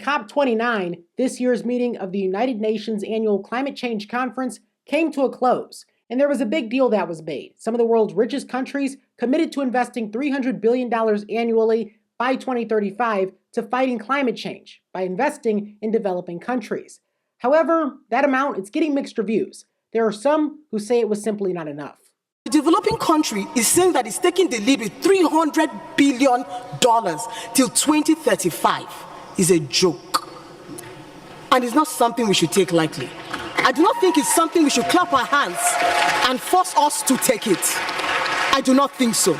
COP29, this year's meeting of the United Nations Annual Climate Change Conference, came to a close, and there was a big deal that was made. Some of the world's richest countries committed to investing $300 billion annually by 2035 to fighting climate change by investing in developing countries. However, that amount, it's getting mixed reviews. There are some who say it was simply not enough. The developing country is saying that it's taking the lead with $300 billion till 2035. Is a joke. And it's not something we should take lightly. I do not think it's something we should clap our hands and force us to take it. I do not think so.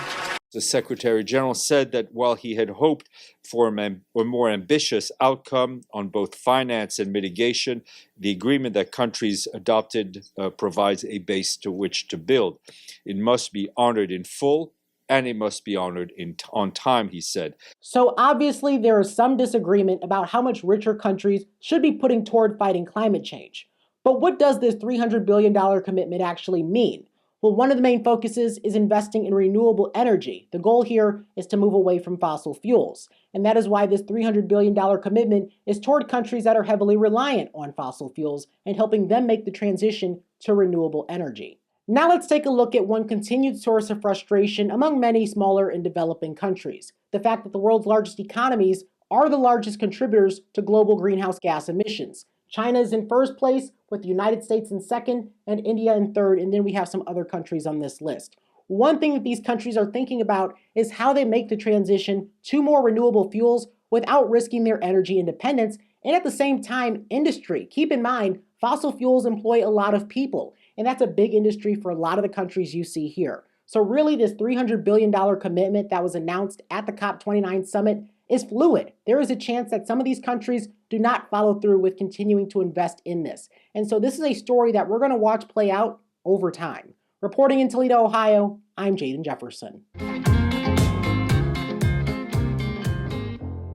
The Secretary General said that while he had hoped for a more ambitious outcome on both finance and mitigation, the agreement that countries adopted provides a base to which to build. It must be honored in full, and it must be honored on time, he said. So obviously there is some disagreement about how much richer countries should be putting toward fighting climate change. But what does this $300 billion commitment actually mean? Well, one of the main focuses is investing in renewable energy. The goal here is to move away from fossil fuels. And that is why this $300 billion commitment is toward countries that are heavily reliant on fossil fuels and helping them make the transition to renewable energy. Now let's take a look at one continued source of frustration among many smaller and developing countries: the fact that the world's largest economies are the largest contributors to global greenhouse gas emissions. China is in first place, with the United States in second, and India in third, and then we have some other countries on this list. One thing that these countries are thinking about is how they make the transition to more renewable fuels without risking their energy independence, and at the same time, industry. Keep in mind, fossil fuels employ a lot of people, and that's a big industry for a lot of the countries you see here. So really, this $300 billion commitment that was announced at the COP29 summit is fluid. There is a chance that some of these countries do not follow through with continuing to invest in this. And so this is a story that we're going to watch play out over time. Reporting in Toledo, Ohio, I'm Jaden Jefferson.